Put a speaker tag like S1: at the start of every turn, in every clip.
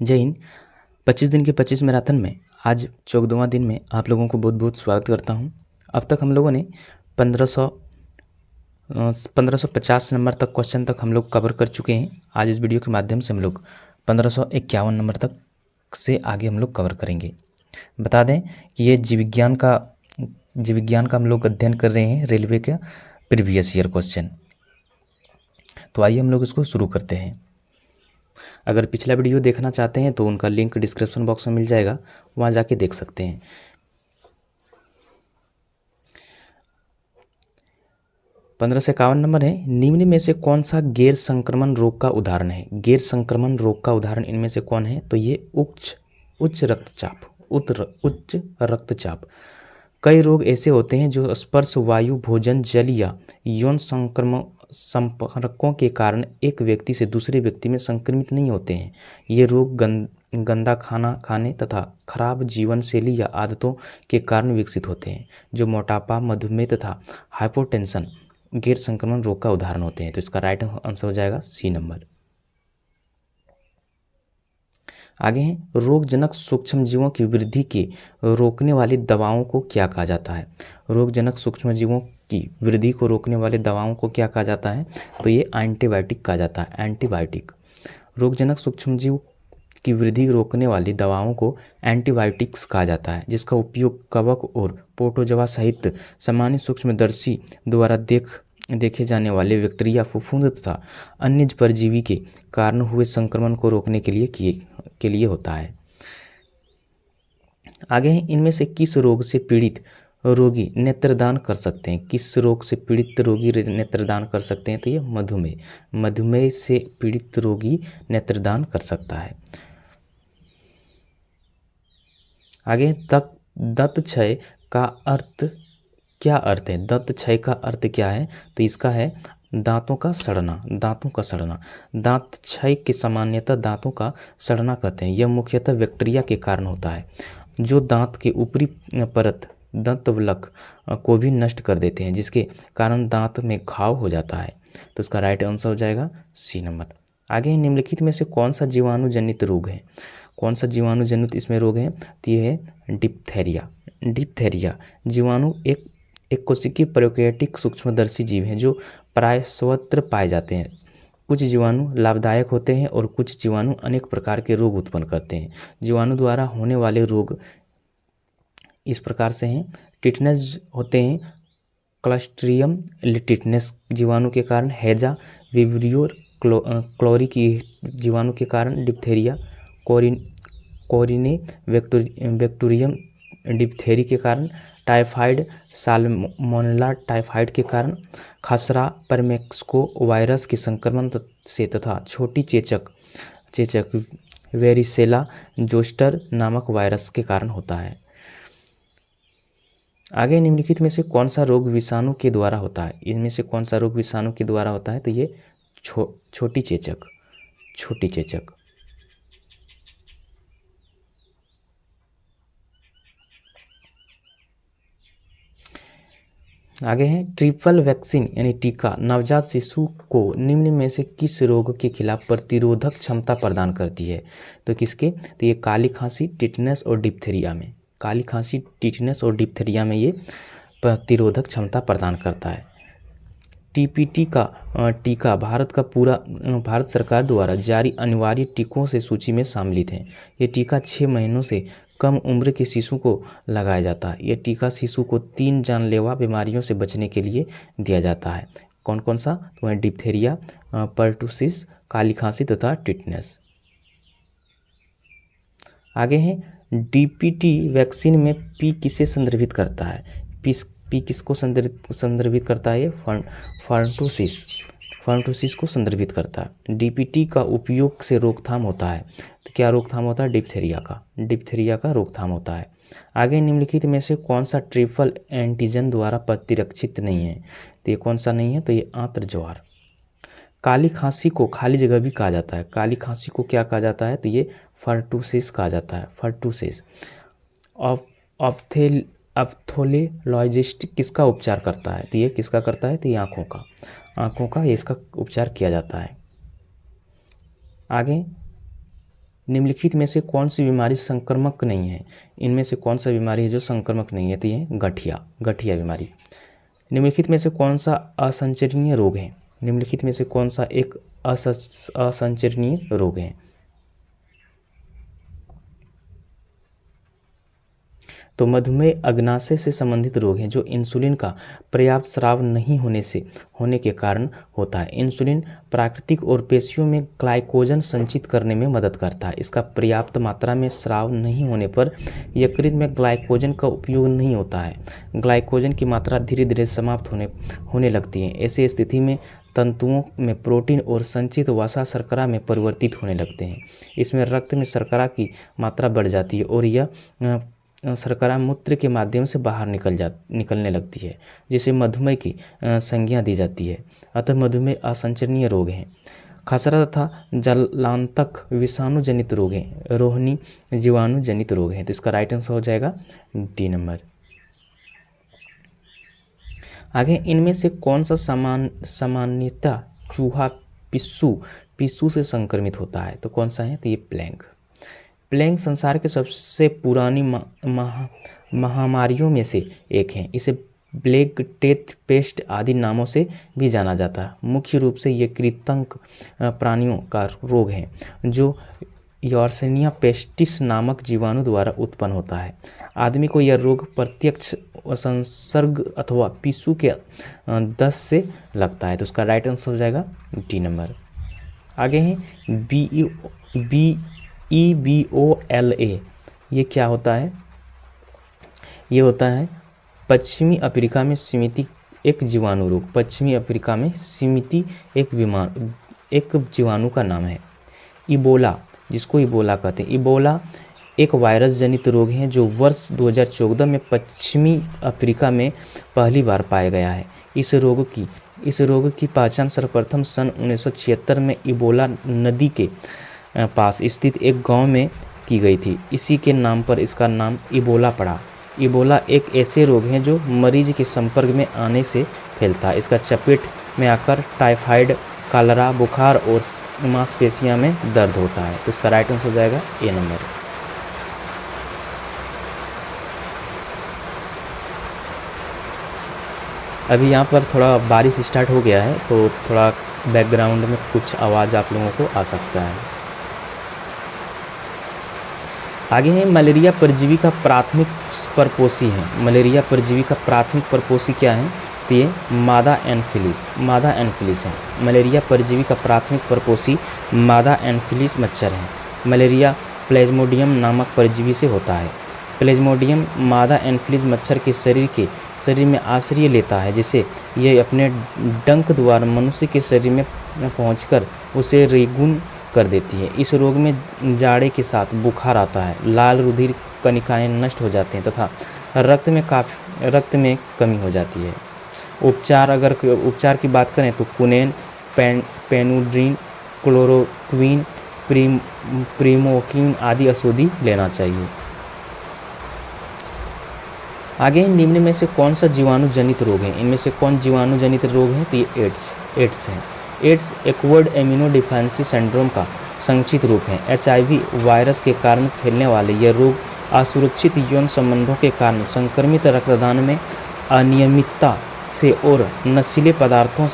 S1: जय हिंद। 25 दिन के 25 मैराथन में आज 14वां दिन में आप लोगों को बहुत बहुत स्वागत करता हूं। अब तक हम लोगों ने 1550 नंबर तक क्वेश्चन तक हम लोग कवर कर चुके हैं। आज इस वीडियो के माध्यम से हम लोग 1551 नंबर तक से आगे हम लोग कवर करेंगे। बता दें कि ये जीव विज्ञान का हम लोग अध्ययन कर रहे हैं, रेलवे का प्रीवियस ईयर क्वेश्चन। तो आइए हम लोग इसको शुरू करते हैं। अगर पिछला वीडियो देखना चाहते हैं तो उनका लिंक डिस्क्रिप्शन बॉक्स में मिल जाएगा, वहाँ जाके देख सकते हैं। 1551 नंबर है, निम्न में से कौन सा गैर संक्रमण रोग का उदाहरण है? गैर संक्रमण रोग का उदाहरण इनमें से कौन है? तो ये उच्च रक्तचाप। कई रोग ऐसे होते हैं जो स्पर्श, वायु, भोजन, जल या यौन संपर्कों के कारण एक व्यक्ति से दूसरे व्यक्ति में संक्रमित नहीं होते हैं। ये रोग गंदा खाना खाने तथा खराब जीवन शैली या आदतों के कारण विकसित होते हैं, जो मोटापा, मधुमेह तथा हाइपोटेंशन गैर संक्रमण रोग का उदाहरण होते हैं। तो इसका राइट आंसर हो जाएगा सी नंबर। आगे हैं, रोगजनक सूक्ष्मजीवों की वृद्धि के रोकने वाली दवाओं को क्या कहा जाता है? रोगजनक सूक्ष्मजीवों की वृद्धि को रोकने वाले दवाओं को क्या कहा जाता है? तो ये एंटीबायोटिक कहा जाता है, एंटीबायोटिक। रोगजनक सूक्ष्मजीव की वृद्धि रोकने वाली दवाओं को एंटीबायोटिक्स कहा जाता है, जिसका उपयोग कवक और प्रोटोजोआ सहित सामान्य सूक्ष्मदर्शी द्वारा देखे जाने वाले बैक्टीरिया, फफूंद तथा अन्य परजीवी के कारण हुए संक्रमण को रोकने के लिए होता है। आगे हैं, इनमें से किस रोग से पीड़ित रोगी नेत्रदान कर सकते हैं? किस रोग से पीड़ित रोगी नेत्रदान कर सकते हैं? तो ये मधुमेह से पीड़ित रोगी नेत्रदान कर सकता है। आगे दंत क्षय का अर्थ क्या अर्थ है? दंत क्षय का अर्थ क्या है? तो इसका है दांतों का सड़ना। दांत क्षय के सामान्यतः दांतों का सड़ना कहते हैं। यह मुख्यतः बैक्टीरिया के कारण होता है, जो दांत के ऊपरी परत दंतवल्क को भी नष्ट कर देते हैं, जिसके कारण दांत में घाव हो जाता है। तो इसका राइट आंसर हो जाएगा सी नंबर। आगे निम्नलिखित में से कौन सा जीवाणुजनित रोग है? कौन सा जीवाणुजनित इसमें रोग है? तो ये है डिप्थेरिया। जीवाणु एक कोशिकीय प्रोकैरियोटिक सूक्ष्मदर्शी जीव हैं जो प्राय सर्वत्र पाए जाते हैं। कुछ जीवाणु लाभदायक होते हैं और कुछ जीवाणु अनेक प्रकार के रोग उत्पन्न करते हैं। जीवाणु द्वारा होने वाले रोग इस प्रकार से हैं। टिटनेस होते हैं, क्लस्ट्रिडियम टिटनेस जीवाणु के कारण, हैजा विब्रियो क्लोरी की जीवाणु के कारण डिप्थेरिया, कोरिने बैक्टीरियम डिप्थेरी के कारण, टाइफाइड साल्मोनेला टाइफाइड के कारण, खसरा परमेक्सको वायरस के संक्रमण से तथा छोटी चेचक वेरिसेला जोस्टर नामक वायरस के कारण होता है। आगे निम्नलिखित में से कौन सा रोग विषाणु के द्वारा होता है? इनमें से कौन सा रोग विषाणु के द्वारा होता है? तो ये छोटी चेचक। आगे है, ट्रिपल वैक्सीन यानी टीका नवजात शिशु को निम्न में से किस रोग के खिलाफ प्रतिरोधक क्षमता प्रदान करती है? तो किसके? तो ये काली खांसी, टिटनेस और डिप्थेरिया में। काली खांसी, टिटनेस और डिप्थेरिया में ये प्रतिरोधक क्षमता प्रदान करता है। टीपीटी का टीका भारत सरकार द्वारा जारी अनिवार्य टीकों से सूची में सम्मिलित है। ये टीका 6 महीनों से कम उम्र के शिशु को लगाया जाता है। यह टीका शिशु को 3 जानलेवा बीमारियों से बचने के लिए दिया जाता है। कौन कौन सा? तो है डिप्थेरिया, पर्टुसिस, काली खांसी तथा टिटनेस। आगे है, डीपीटी वैक्सीन में पी किसे संदर्भित करता है? पी किसको संदर्भित करता है? फर्टुसिस को संदर्भित करता है। डीपीटी का उपयोग से रोकथाम होता है। तो क्या रोकथाम होता है? डिप्थेरिया का रोकथाम होता है। आगे निम्नलिखित में से कौन सा ट्रिपल एंटीजन द्वारा प्रतिरक्षित नहीं है? तो ये कौन सा नहीं है? तो ये आंत्रज्वार। काली खांसी को खाली जगह भी कहा जाता है। काली खांसी को क्या कहा जाता है? तो ये फर्टुसिस कहा जाता है, फर्टुसिस। ऑप्थेल्मोलॉजिस्ट किसका उपचार करता है? तो ये किसका करता है? तो ये आँखों का इसका उपचार किया जाता है। आगे निम्नलिखित में से कौन सी बीमारी संक्रामक नहीं है? इनमें से कौन सा बीमारी है जो संक्रामक नहीं है? तो ये गठिया बीमारी। निम्नलिखित में से कौन सा असंचरणीय रोग है? निम्नलिखित में से कौन सा एक असंचरणीय रोग है? तो मधुमेह अग्नाशय से संबंधित रोग है जो इंसुलिन का पर्याप्त स्राव नहीं होने के कारण होता है। इंसुलिन प्राकृतिक और पेशियों में ग्लाइकोजन संचित करने में मदद करता है। इसका पर्याप्त मात्रा में स्राव नहीं होने पर यकृत में ग्लाइकोजन का उपयोग नहीं होता है। ग्लाइकोजन की मात्रा धीरे धीरे समाप्त होने लगती है। ऐसी स्थिति में तंतुओं में प्रोटीन और संचित वसा शर्करा में परिवर्तित होने लगते हैं। इसमें रक्त में शर्करा की मात्रा बढ़ जाती है और यह शर्करा मूत्र के माध्यम से बाहर निकलने लगती है, जिसे मधुमेह की संज्ञा दी जाती है। अतः मधुमेह असंचरणीय रोग है। खसरा तथा जलांतक विषाणु जनित रोग हैं। रोहिणी जीवाणु जनित रोग हैं। तो इसका राइट आंसर हो जाएगा डी नंबर। आगे, इनमें से कौन सा सामान्यतः चूहा पिस्सू से संक्रमित होता है? तो कौन सा है? तो ये प्लेग संसार के सबसे पुरानी महामारियों में से एक है। इसे प्लेग, डेथ, पेस्ट आदि नामों से भी जाना जाता है। मुख्य रूप से ये कृंतक प्राणियों का रोग है जो यॉर्सिनिया पेस्टिस नामक जीवाणु द्वारा उत्पन्न होता है। आदमी को यह रोग प्रत्यक्ष संसर्ग अथवा पिस्सू के दस्त से लगता है। तो उसका राइट आंसर हो जाएगा डी नंबर। आगे है EBOLA। ये क्या होता है? ये होता है पश्चिमी अफ्रीका में सिमिती एक जीवाणु रोग। पश्चिमी अफ्रीका में सिमिती एक जीवाणु का नाम है। इबोला, जिसको इबोला कहते हैं। इबोला एक वायरस जनित रोग है जो वर्ष 2014 में पश्चिमी अफ्रीका में पहली बार पाया गया है। इस रोग की पहचान सर्वप्रथम सन 1976 में इबोला नदी के पास स्थित एक गांव में की गई थी। इसी के नाम पर इसका नाम इबोला पड़ा। इबोला एक ऐसे रोग है जो मरीज के संपर्क में आने से फैलता है। इसका चपेट में आकर टाइफाइड, कॉलरा, बुखार और मांसपेशियों में दर्द होता है। तो इसका राइट आंसर हो जाएगा ए नंबर। अभी यहाँ पर थोड़ा बारिश स्टार्ट हो गया है तो थोड़ा बैकग्राउंड में कुछ आवाज़ आप लोगों को आ सकता है। आगे है मलेरिया परजीवी का प्राथमिक परपोषी है। मलेरिया परजीवी का प्राथमिक परपोषी क्या है? तो ये मादा एनफिलिस है। मलेरिया परजीवी का प्राथमिक परपोषी मादा एनफिलिस मच्छर है। मलेरिया प्लेज्मोडियम नामक परजीवी से होता है। प्लेज्मोडियम मादा एनफिलिस मच्छर के शरीर में आश्रय लेता है, जिसे यह अपने डंक द्वारा मनुष्य के शरीर में पहुंचकर उसे रेगुन कर देती है। इस रोग में जाड़े के साथ बुखार आता है, लाल रुधिर कणिकाएं नष्ट हो जाते हैं तथा रक्त में कमी हो जाती है। उपचार की बात करें तो कुनेन, पेनुड्रीन, क्लोरोक्विन, प्रीमोकिन आदि औषधि लेना चाहिए। आगे निम्न में से कौन सा जीवाणु जनित रोग है? इनमें से कौन जीवाणु जनित रोग है? तो ये एड्स है। एड्स एक्वायर्ड इम्यूनोडेफिशिएंसी सिंड्रोम का संक्षिप्त रूप है। HIV वायरस के कारण फैलने वाले यह रोग असुरक्षित यौन संबंधों के कारण, संक्रमित रक्तदान में अनियमितता से और नशीले पदार्थों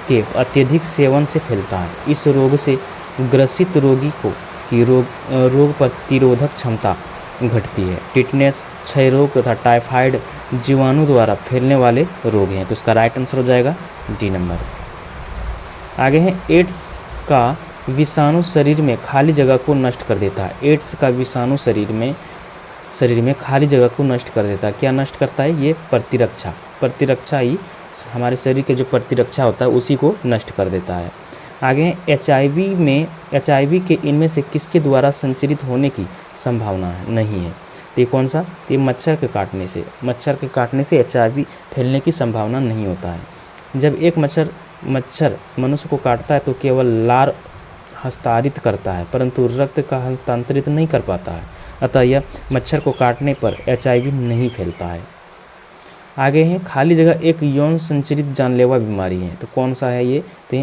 S1: के अत्यधिक सेवन से फैलता है। इस रोग से ग्रसित रोगी की रोग प्रतिरोधक क्षमता घटती है। टिटनेस, क्षय रोग तथा टाइफाइड जीवाणु द्वारा फैलने वाले रोग हैं। तो इसका राइट आंसर हो जाएगा डी नंबर। आगे है एड्स का विषाणु शरीर में खाली जगह को नष्ट कर देता है। एड्स का विषाणु शरीर में खाली जगह को नष्ट कर देता है। क्या नष्ट करता है? ये प्रतिरक्षा ही हमारे शरीर के जो प्रतिरक्षा होता है उसी को नष्ट कर देता है। आगे HIV के इनमें से किसके द्वारा संचरित होने की संभावना नहीं है? तो ये कौन सा? तो ये मच्छर के काटने से HIV फैलने की संभावना नहीं होता है। जब एक मच्छर मनुष्य को काटता है तो केवल लार हस्तांतरित करता है, परंतु रक्त का हस्तांतरित नहीं कर पाता है। अतः यह मच्छर को काटने पर HIV नहीं फैलता है। आगे है खाली जगह एक यौन संचरित जानलेवा बीमारी है। तो कौन सा है ये? तो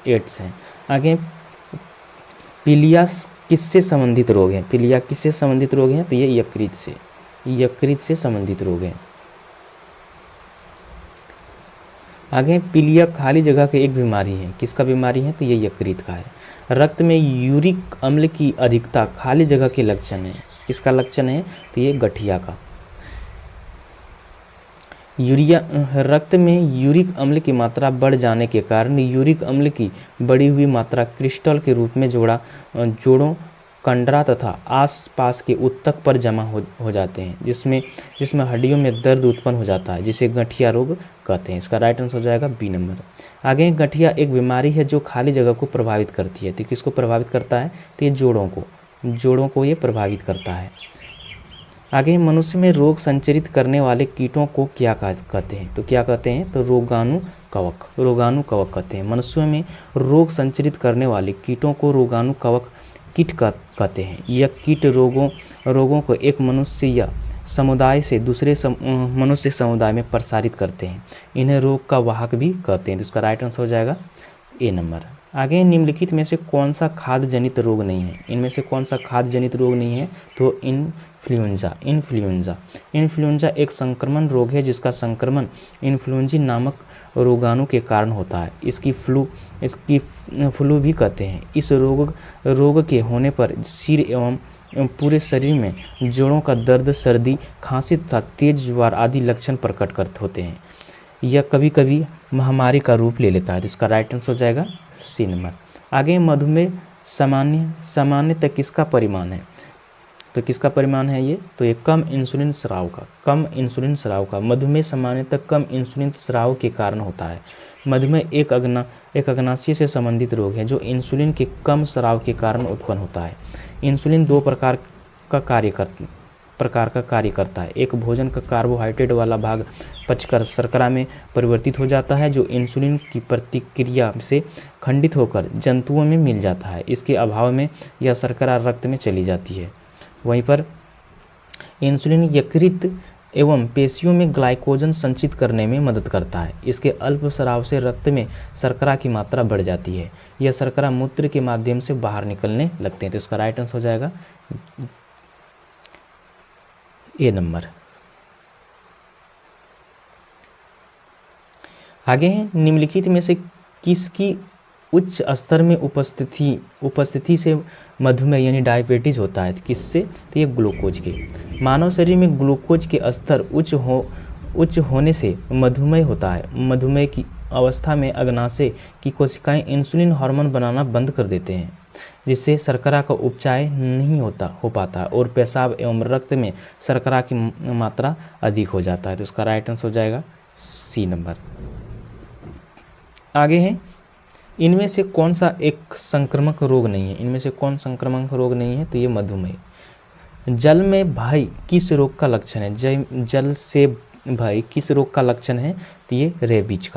S1: एड्स है। आगे किससे संबंधित रोग हैं? पीलिया किससे संबंधित रोग हैं? तो ये यकृत से संबंधित रोग हैं। आगे पीलिया खाली जगह की एक बीमारी है। किसका बीमारी है? तो ये यकृत का है। रक्त में यूरिक अम्ल की अधिकता खाली जगह के लक्षण है। किसका लक्षण है? तो ये गठिया का। रक्त में यूरिक अम्ल की मात्रा बढ़ जाने के कारण यूरिक अम्ल की बढ़ी हुई मात्रा क्रिस्टल के रूप में जोड़ों, कंडरा तथा आसपास के ऊतक पर जमा हो जाते हैं, जिसमें हड्डियों में दर्द उत्पन्न हो जाता है, जिसे गठिया रोग कहते हैं। इसका राइट आंसर हो जाएगा बी नंबर। आगे गठिया एक बीमारी है जो खाली जगह को प्रभावित करती है। तो किसको प्रभावित करता है? तो ये जोड़ों को ये प्रभावित करता है। आगे मनुष्य में रोग संचरित करने वाले कीटों को क्या कहते हैं? तो क्या कहते हैं? तो रोगाणुकवक कहते हैं। मनुष्यों में रोग संचरित करने वाले कीटों को रोगाणुकवक कीट कहते हैं। यह कीट रोगों को एक मनुष्य या समुदाय से दूसरे मनुष्य समुदाय में प्रसारित करते हैं। इन्हें रोग का वाहक भी कहते हैं। तो इसका राइट आंसर हो जाएगा ए नंबर। आगे निम्नलिखित में से कौन सा खाद्य जनित रोग नहीं है? इनमें से कौन सा खाद्य जनित रोग नहीं है? तो इन्फ्लुएंजा एक संक्रमण रोग है जिसका संक्रमण इन्फ्लुएंजा नामक रोगाणु के कारण होता है। इसकी फ्लू भी कहते हैं। इस रोग के होने पर सिर एवं पूरे शरीर में जोड़ों का दर्द, सर्दी, खांसी तथा तेज ज्वार आदि लक्षण प्रकट होते हैं। यह कभी कभी महामारी का रूप ले लेता है। तो इसका राइट आंसर हो जाएगा सी नंबर। आगे मधुमेह सामान्यतः किसका परिणाम है? तो किसका परिणाम है ये? तो ये कम इंसुलिन स्राव का। मधुमेह सामान्यतः कम इंसुलिन स्राव के कारण होता है। मधुमेह एक अग्नाशय से संबंधित रोग है जो इंसुलिन के कम स्राव के कारण उत्पन्न होता है। इंसुलिन दो प्रकार का कार्य करता है। एक भोजन का कार्बोहाइड्रेट वाला भाग पचकर शर्करा में परिवर्तित हो जाता है, जो इंसुलिन की प्रतिक्रिया से खंडित होकर जंतुओं में मिल जाता है। इसके अभाव में यह शर्करा रक्त में चली जाती है। वहीं पर इंसुलिन यकृत एवं पेशियों में ग्लाइकोजन संचित करने में मदद करता है। इसके अल्प स्राव से रक्त में शर्करा की मात्रा बढ़ जाती है। यह शर्करा मूत्र के माध्यम से बाहर निकलने लगते हैं। तो इसका राइट आंसर हो जाएगा ए नंबर। आगे है निम्नलिखित में से किसकी उच्च स्तर में उपस्थिति से मधुमेह यानी डायबिटीज होता है? किससे? तो ये ग्लूकोज के। मानव शरीर में ग्लूकोज के स्तर उच्च होने से मधुमेह होता है। मधुमेह की अवस्था में अग्नाशय की कोशिकाएं इंसुलिन हार्मोन बनाना बंद कर देते हैं, जिससे शर्करा का उपचाय नहीं हो पाता और पेशाब एवं रक्त में शर्करा की मात्रा अधिक हो जाता है। तो इसका राइट आंसर हो जाएगा सी नंबर। आगे है इनमें से कौन सा एक संक्रामक रोग नहीं है? इनमें से कौन संक्रामक रोग नहीं है? तो ये मधुमेह। जल में भय किस रोग का लक्षण है? जल से भय किस रोग का लक्षण है? तो ये रेबीज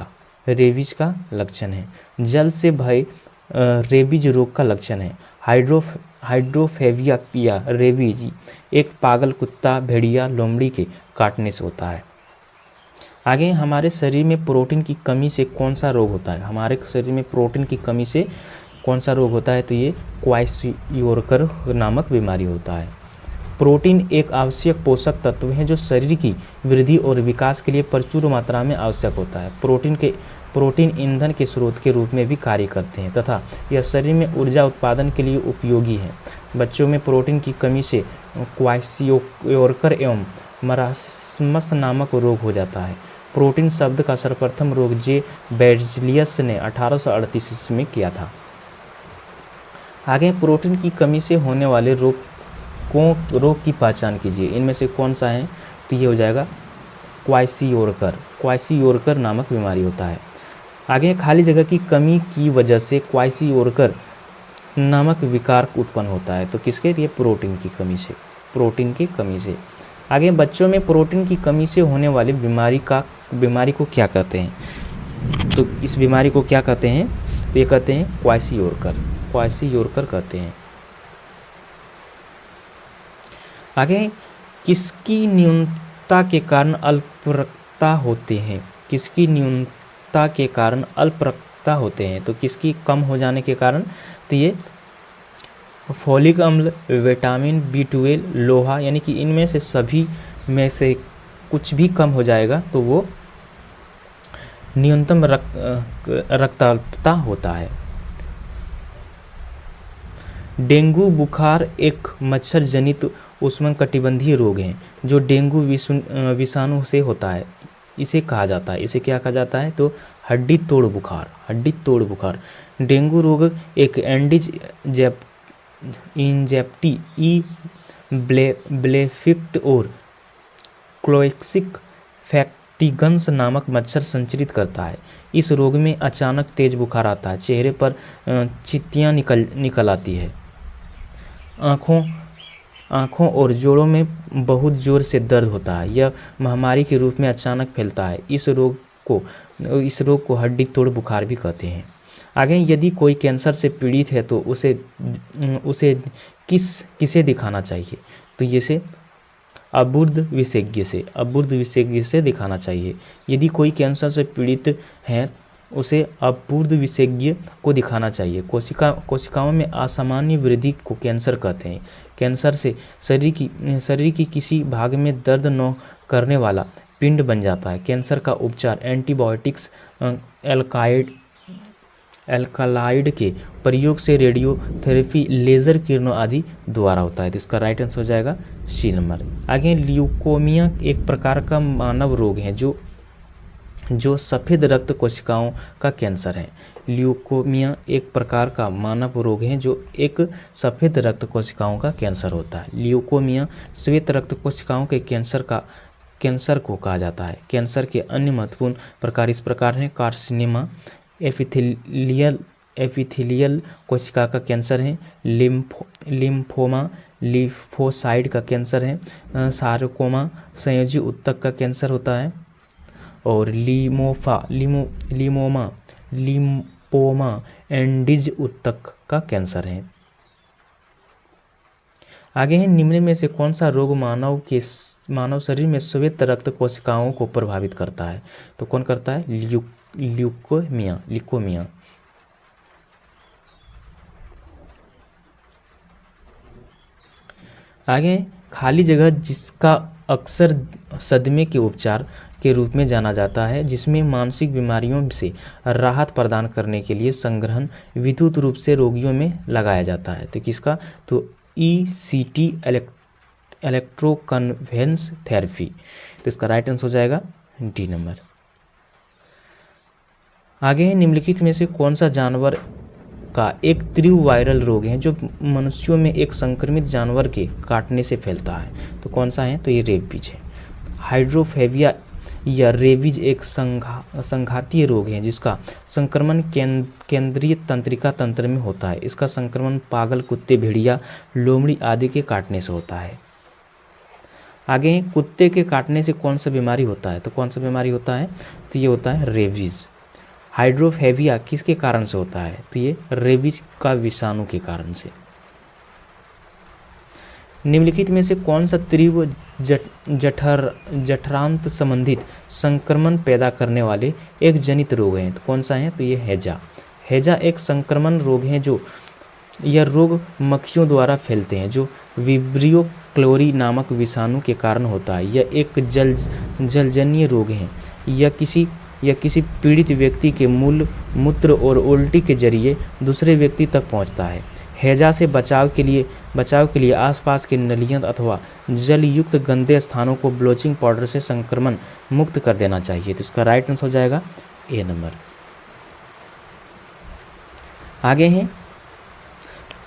S1: का लक्षण है। जल से भय रेबीज रोग का लक्षण है। हाइड्रोफेबिया या रेबीज एक पागल कुत्ता, भेड़िया, लोमड़ी के काटने से होता है। आगे हमारे शरीर में प्रोटीन की कमी से कौन सा रोग होता है? हमारे शरीर में प्रोटीन की कमी से कौन सा रोग होता है? तो ये क्वाइशियोरकर नामक बीमारी होता है। प्रोटीन एक आवश्यक पोषक तत्व है जो शरीर की वृद्धि और विकास के लिए प्रचुर मात्रा में आवश्यक होता है। प्रोटीन ईंधन के स्रोत के रूप में भी कार्य करते हैं तथा यह शरीर में ऊर्जा उत्पादन के लिए उपयोगी है। बच्चों में प्रोटीन की कमी से क्वाइशियोरकर एवं मरासमस नामक रोग हो जाता है। प्रोटीन शब्द का सर्वप्रथम रोग जे बेज़लियस ने 1838 ईस्वी में किया था। आगे प्रोटीन की कमी से होने वाले रोग की पहचान कीजिए। इनमें से कौन सा है? तो ये हो जाएगा क्वाइशियोरकर नामक बीमारी होता है। आगे खाली जगह की कमी की वजह से क्वाइशियोरकर नामक विकार उत्पन्न होता है। तो किसके लिए? प्रोटीन की कमी से। आगे बच्चों में प्रोटीन की कमी से होने वाली बीमारी को क्या कहते हैं? तो इस बीमारी को क्या कहते हैं? तो ये कहते हैं क्वाइशियोरकर कहते हैं। आगे किसकी न्यूनता के कारण अल्परक्तता होते हैं? किसकी न्यूनता के कारण अल्परक्तता होते हैं? तो किसकी कम हो जाने के कारण? तो ये फॉलिक अम्ल, विटामिन B12, लोहा, यानी कि इनमें से सभी में से कुछ भी कम हो जाएगा तो वो न्यूनतम रक्ताल्पता होता है। डेंगू बुखार एक मच्छर जनित उष्णकटिबंधीय रोग है जो डेंगू विषाणु से होता है। इसे कहा जाता है, इसे क्या कहा जाता है तो हड्डी तोड़ बुखार, हड्डी तोड़ बुखार। डेंगू रोग एक एंडीज इंजेप्टी ई ब्लेफिक्ट और क्लोएक्सिक फैक्टिगन्स नामक मच्छर संचरित करता है। इस रोग में अचानक तेज बुखार आता है, चेहरे पर चित्तियाँ निकल आती है, आँखों और जोड़ों में बहुत जोर से दर्द होता है। यह महामारी के रूप में अचानक फैलता है। इस रोग को हड्डी तोड़ बुखार भी कहते हैं। आगे, यदि कोई कैंसर से पीड़ित है तो उसे किसे दिखाना चाहिए तो इसे अबुर्द विशेषज्ञ से दिखाना चाहिए। यदि कोई कैंसर से पीड़ित है उसे अबुर्द विशेषज्ञ को दिखाना चाहिए। कोशिकाओं में असामान्य वृद्धि को कैंसर कहते हैं। कैंसर से शरीर की किसी भाग में दर्द न करने वाला पिंड बन जाता है। कैंसर का उपचार एंटीबायोटिक्स, एल्कालाइड के प्रयोग से, रेडियोथेरेपी, लेजर किरणों आदि द्वारा होता है। तो इसका राइट आंसर हो जाएगा C नंबर। आगे, ल्यूकोमिया एक प्रकार का मानव रोग है जो सफ़ेद रक्त कोशिकाओं का कैंसर है। ल्यूकोमिया एक प्रकार का मानव रोग है जो एक सफ़ेद रक्त कोशिकाओं का कैंसर होता है। ल्यूकोमिया श्वेत रक्त कोशिकाओं के कैंसर को कहा जाता है। कैंसर के अन्य महत्वपूर्ण प्रकार इस प्रकार हैं। कार्सिनोमा एपिथेलियल कोशिका का कैंसर है। लिम्फोमा लिम्फोसाइट का कैंसर है। सार्कोमा संयोजी ऊतक का कैंसर होता है। और लिम्फोमा एंडीज ऊतक का कैंसर है। आगे है, निम्न में से कौन सा रोग मानव शरीर में श्वेत रक्त कोशिकाओं को प्रभावित करता है तो कौन करता है ल्यूकोमिया। आगे, खाली जगह जिसका अक्सर सदमे के उपचार के रूप में जाना जाता है, जिसमें मानसिक बीमारियों से राहत प्रदान करने के लिए संग्रहण विद्युत रूप से रोगियों में लगाया जाता है। तो किसका तो ECT इलेक्ट्रोकन्वेंस थेरेपी। तो इसका राइट आंसर हो जाएगा D नंबर। आगे है, निम्नलिखित में से कौन सा जानवर का एक तीव्र वायरल रोग है जो मनुष्यों में एक संक्रमित जानवर के काटने से फैलता है तो कौन सा है तो ये रेबीज है। हाइड्रोफेबिया या रेबीज एक संघातीय रोग है जिसका संक्रमण केंद्रीय तंत्रिका तंत्र में होता है। इसका संक्रमण पागल कुत्ते, भेड़िया, लोमड़ी आदि के काटने से होता है। आगे, कुत्ते के काटने से कौन सा बीमारी होता है तो कौन सा बीमारी होता है तो ये होता है रेबीज। हाइड्रोफेबिया किसके कारण से होता है तो ये रेबीज का विषाणु के कारण से। निम्नलिखित में से कौन सा तीव्र जठरांत संबंधित संक्रमण पैदा करने वाले एक जनित रोग है तो कौन सा है तो ये हैजा एक संक्रमण रोग है जो यह रोग मक्खियों द्वारा फैलते हैं जो विब्रियो क्लोरी नामक विषाणु के कारण होता है। यह एक जलजन्य रोग है। यह किसी पीड़ित व्यक्ति के मूत्र और उल्टी के जरिए दूसरे व्यक्ति तक पहुंचता है। हैजा से बचाव के लिए आसपास के नलियों अथवा जल युक्त गंदे स्थानों को ब्लीचिंग पाउडर से संक्रमण मुक्त कर देना चाहिए। तो इसका राइट आंसर हो जाएगा A नंबर। आगे है,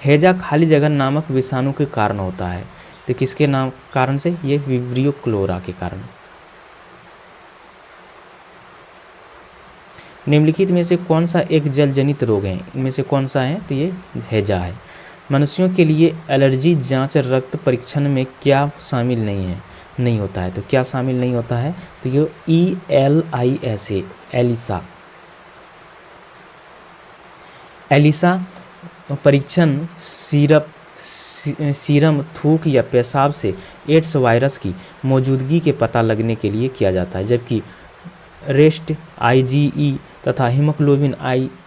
S1: हैजा खाली जगह नामक विषाणु के कारण होता है तो किसके कारण से ये विब्रियो क्लोरा के कारण। निम्नलिखित में से कौन सा एक जलजनित रोग है, इनमें से कौन सा है तो ये हैजा है। मनुष्यों के लिए एलर्जी जांच रक्त परीक्षण में क्या शामिल नहीं होता है तो क्या शामिल नहीं होता है तो ये एलिसा परीक्षण सीरम, थूक या पेशाब से एड्स वायरस की मौजूदगी के पता लगने के लिए किया जाता है, जबकि रेस्ट IgE तथा हीमोग्लोबिन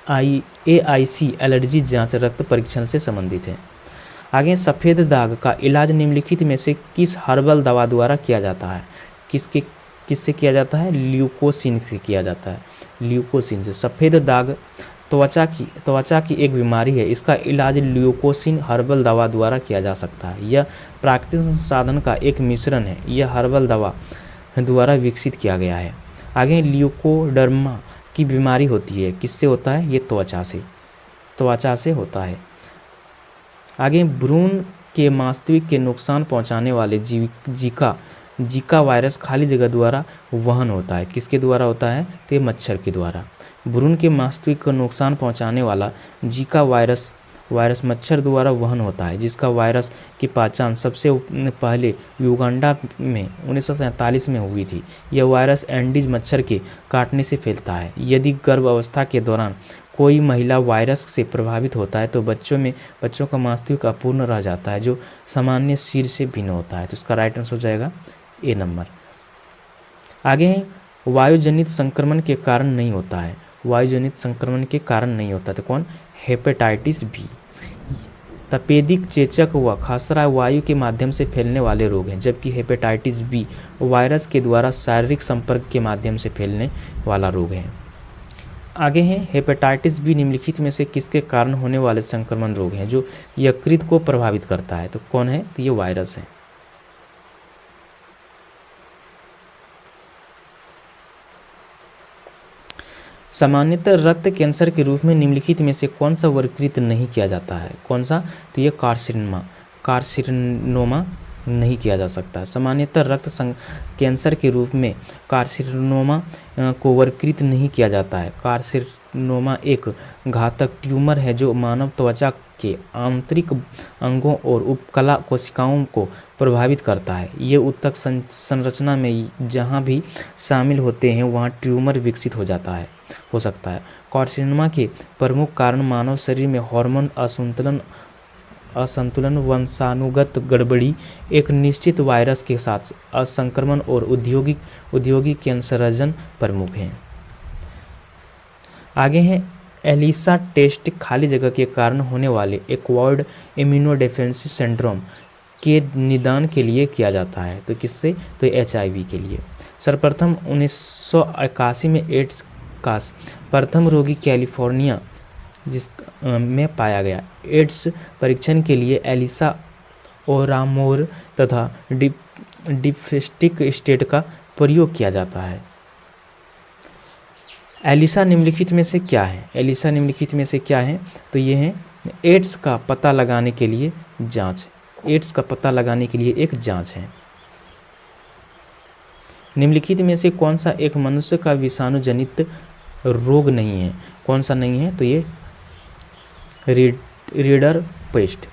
S1: AIC एलर्जी जांच रक्त परीक्षण से संबंधित है। आगे सफ़ेद दाग का इलाज निम्नलिखित में से किस हर्बल दवा द्वारा किया जाता है? किससे किया जाता है? ल्यूकोसिन से किया जाता है। ल्यूकोसिन से। सफ़ेद दाग त्वचा की एक बीमारी है। इसका इलाज ल्यूकोसिन हर्बल दवा द्वारा किया जा सकता है। यह प्राकृतिक संसाधन का एक मिश्रण है। यह हर्बल दवा द्वारा विकसित किया गया है। आगे ल्यूकोडर्मा की बीमारी होती है। किससे होता है? ये त्वचा से होता है। आगे भ्रूण के मस्तिष्क के नुकसान पहुंचाने वाले जीका वायरस खाली जगह द्वारा वहन होता है। किसके द्वारा होता है? तो मच्छर के द्वारा। भ्रूण के मस्तिष्क को नुकसान पहुंचाने वाला जीका वायरस मच्छर द्वारा वहन होता है, जिसका वायरस की पहचान सबसे पहले युगांडा में 1947 में हुई थी। यह वायरस एंडीज मच्छर के काटने से फैलता है। यदि गर्भ अवस्था के दौरान कोई महिला वायरस से प्रभावित होता है तो बच्चों का मस्तिष्क अपूर्ण रह जाता है, जो सामान्य सिर से भिन्न होता है। तो इसका राइट आंसर हो जाएगा ए नंबर। आगे है वायुजनित संक्रमण के कारण नहीं होता है। वायुजनित संक्रमण के कारण नहीं होता तो कौन? Hepatitis B. तपेदिक चेचक व खसरा वायु के माध्यम से फैलने वाले रोग हैं, जबकि हेपेटाइटिस बी वायरस के द्वारा शारीरिक संपर्क के माध्यम से फैलने वाला रोग है। आगे हैं हेपेटाइटिस बी निम्नलिखित में से किसके कारण होने वाले संक्रमण रोग हैं जो यकृत को प्रभावित करता है? तो कौन है? तो ये वायरस है। सामान्यतः रक्त कैंसर के रूप में निम्नलिखित में से कौन सा वर्गीकृत नहीं किया जाता है? कौन सा? तो ये कार्सिनोमा नहीं किया जा सकता। सामान्यतः रक्त कैंसर के रूप में कार्सिनोमा को वर्गीकृत नहीं किया जाता है। कार्सिनोमा एक घातक ट्यूमर है जो मानव त्वचा के आंतरिक अंगों और उपकला कोशिकाओं को प्रभावित करता है। ये ऊतक संरचना में जहाँ भी शामिल होते हैं वहाँ ट्यूमर विकसित हो सकता है। कार्सिनोमा के प्रमुख कारण मानव शरीर में हार्मोन असंतुलन, वंशानुगत गड़बड़ी, एक निश्चित वायरस के साथ असंक्रमण और औद्योगिक कैंसरजन प्रमुख हैं। आगे हैं एलिसा टेस्ट खाली जगह के कारण होने वाले एक्वायर्ड इम्यूनोडेफिशिएंसी सिंड्रोम के निदान के लिए किया जाता है। तो किससे? तो HIV के लिए। सर्वप्रथम 1981 में एड्स का प्रथम रोगी कैलिफोर्निया में पाया गया। एड्स परीक्षण के लिए एलिसा ओरामोर तथा डिफेस्टिक स्टेट का प्रयोग किया जाता है। एलिसा निम्नलिखित में से क्या है? एलिसा निम्नलिखित में से क्या है? तो ये है एड्स का पता लगाने के लिए जांच। एड्स का पता लगाने के लिए एक जांच है। निम्नलिखित में से कौन सा एक मनुष्य का विषाणु रोग नहीं है? कौन सा नहीं है? तो ये रीडर पेस्ट।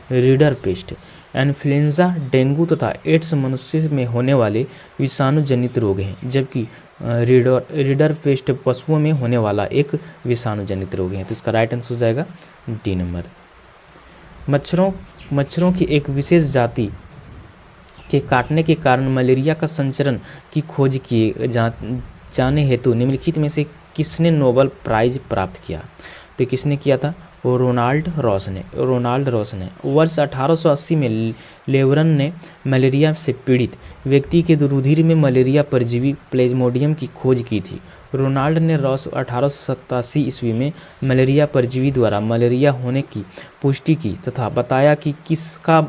S1: इन्फ्लुएंजा, डेंगू तथा एड्स मनुष्य में होने वाले विषाणु जनित रोग हैं, जबकि रीडर पेस्ट पशुओं में होने वाला एक विषाणु जनित रोग है। तो इसका राइट आंसर हो जाएगा डी नंबर। मच्छरों की एक विशेष जाति के काटने के कारण मलेरिया का संचरण की खोज किए जाने हेतु निम्नलिखित में से किसने नोबेल प्राइज प्राप्त किया? तो किसने किया था? रोनाल्ड रॉस ने। वर्ष 1880 में लेवरन ने मलेरिया से पीड़ित व्यक्ति के रुधिर में मलेरिया परजीवी प्लेज्मोडियम की खोज की थी। रोनाल्ड ने रॉस 1887 ईस्वी में मलेरिया परजीवी द्वारा मलेरिया होने की पुष्टि की तथा बताया कि किसका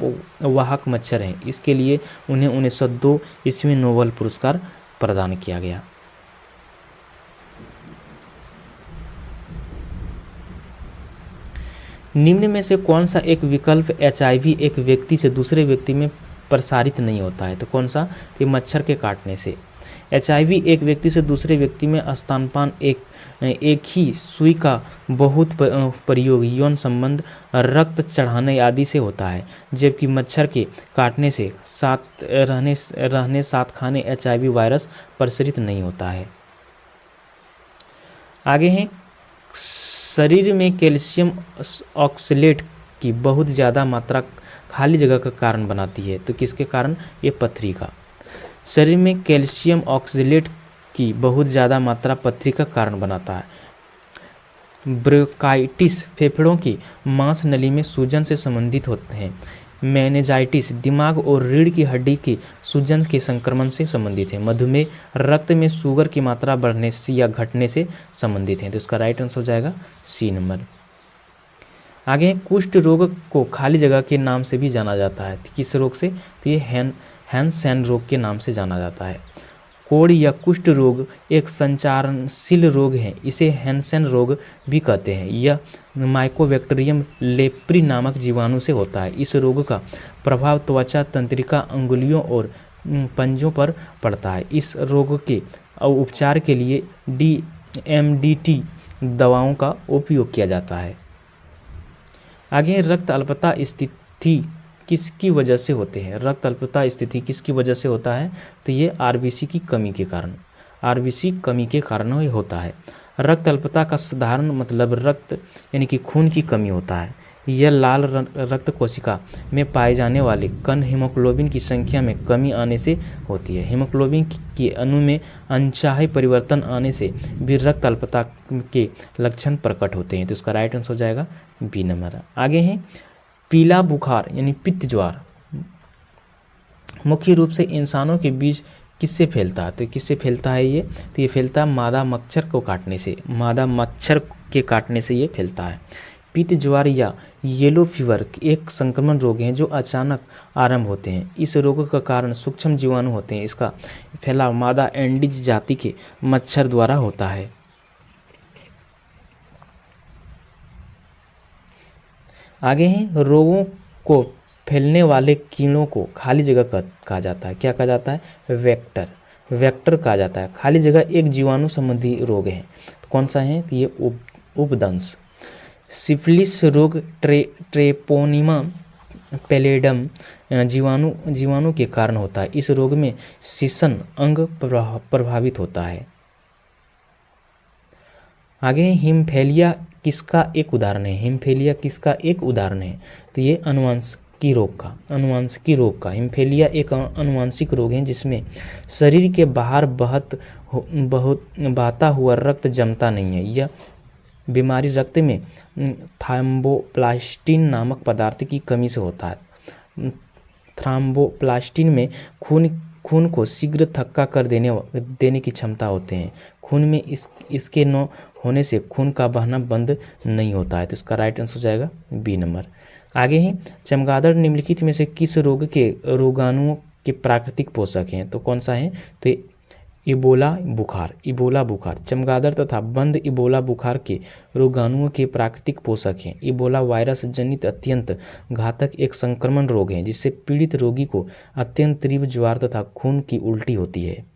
S1: वाहक मच्छर है। इसके लिए उन्हें 1902 ईस्वी में नोबेल पुरस्कार प्रदान किया गया। निम्न में से कौन सा एक विकल्प HIV एक व्यक्ति से दूसरे व्यक्ति में प्रसारित नहीं होता है? तो कौन सा? तो मच्छर के काटने से। HIV एक व्यक्ति से दूसरे व्यक्ति में स्तनपान, एक ही सुई का बहुत प्रयोग, यौन संबंध, रक्त चढ़ाने आदि से होता है, जबकि मच्छर के काटने से साथ खाने HIV वायरस प्रसारित नहीं होता है। आगे हैं शरीर में कैल्शियम ऑक्सलेट की बहुत ज़्यादा मात्रा खाली जगह का कारण बनाती है। तो किसके कारण? ये पथरी का। शरीर में कैल्शियम ऑक्सलेट की बहुत ज़्यादा मात्रा पथरी का कारण बनाता है। ब्रोंकाइटिस फेफड़ों की मांस नली में सूजन से संबंधित होते हैं। मेनिंजाइटिस दिमाग और रीढ़ की हड्डी के सूजन के संक्रमण से संबंधित है। मधुमेह रक्त में शुगर की मात्रा बढ़ने से या घटने से संबंधित है। तो इसका राइट आंसर हो जाएगा सी नंबर। आगे कुष्ठ रोग को खाली जगह के नाम से भी जाना जाता है। किस रोग से? तो ये हैंसेन रोग के नाम से जाना जाता है। कोढ़ या कुष्ठ रोग एक संचारणशील रोग है, इसे हैंसेन रोग भी कहते हैं। यह माइकोबैक्टीरियम लेप्री नामक जीवाणु से होता है। इस रोग का प्रभाव त्वचा तंत्रिका, अंगुलियों और पंजों पर पड़ता है। इस रोग के उपचार के लिए DMDT दवाओं का उपयोग किया जाता है। आगे रक्त अल्पता स्थिति किसकी वजह से होते हैं? रक्त अल्पता स्थिति किसकी वजह से होता है? तो ये RBC की कमी के कारण, RBC कमी के कारण ये होता है। रक्त अल्पता का साधारण मतलब रक्त यानी कि खून की कमी होता है। यह लाल रक्त कोशिका में पाए जाने वाले कण हीमोग्लोबिन की संख्या में कमी आने से होती है। हीमोग्लोबिन के अणु में अनचाहे परिवर्तन आने से भी रक्त अल्पता के लक्षण प्रकट होते हैं। तो इसका राइट आंसर हो जाएगा बी नंबर। आगे हैं पीला बुखार यानी पित्त ज्वार मुख्य रूप से इंसानों के बीच किससे फैलता है? तो किससे फैलता है ये? तो ये फैलता है मादा मच्छर को काटने से, मादा मच्छर के काटने से ये फैलता है। पित्त ज्वार या येलो फीवर एक संक्रमण रोग है जो अचानक आरंभ होते हैं। इस रोग का कारण सूक्ष्म जीवाणु होते हैं। इसका फैलाव मादा एंडीज जाति के मच्छर द्वारा होता है। आगे हैं रोगों को फैलने वाले कीड़ों को खाली जगह कहा जाता है। क्या कहा जाता है? वेक्टर, वेक्टर कहा जाता है। खाली जगह एक जीवाणु संबंधी रोग है। तो कौन सा है? तो ये उपदंश। सिफिलिस रोग ट्रेपोनिमा पैलेडम जीवाणु के कारण होता है। इस रोग में शिशन अंग प्रभावित होता है। आगे हिमफैलिया किसका एक उदाहरण है? हिमफैलिया किसका एक उदाहरण है? तो ये अनुवांशिकी रोग का हिमफैलिया एक अनुवांशिक रोग है जिसमें शरीर के बाहर बहता हुआ रक्त जमता नहीं है। यह बीमारी रक्त में थ्रोम्बोप्लास्टिन नामक पदार्थ की कमी से होता है। थ्रोम्बोप्लास्टिन में खून को शीघ्र थक्का कर देने की क्षमता होते हैं। खून में इसके न होने से खून का बहना बंद नहीं होता है। तो इसका राइट आंसर हो जाएगा बी नंबर। आगे ही चमगादड़ निम्नलिखित में से किस रोग के रोगाणुओं के प्राकृतिक पोषक हैं? तो कौन सा है? तो इबोला बुखार चमगादड़ तथा बंद इबोला बुखार के रोगाणुओं के प्राकृतिक पोषक हैं। इबोला वायरस जनित अत्यंत घातक एक संक्रमण रोग है जिससे पीड़ित रोगी को अत्यंत तीव्र ज्वार तथा खून की उल्टी होती है।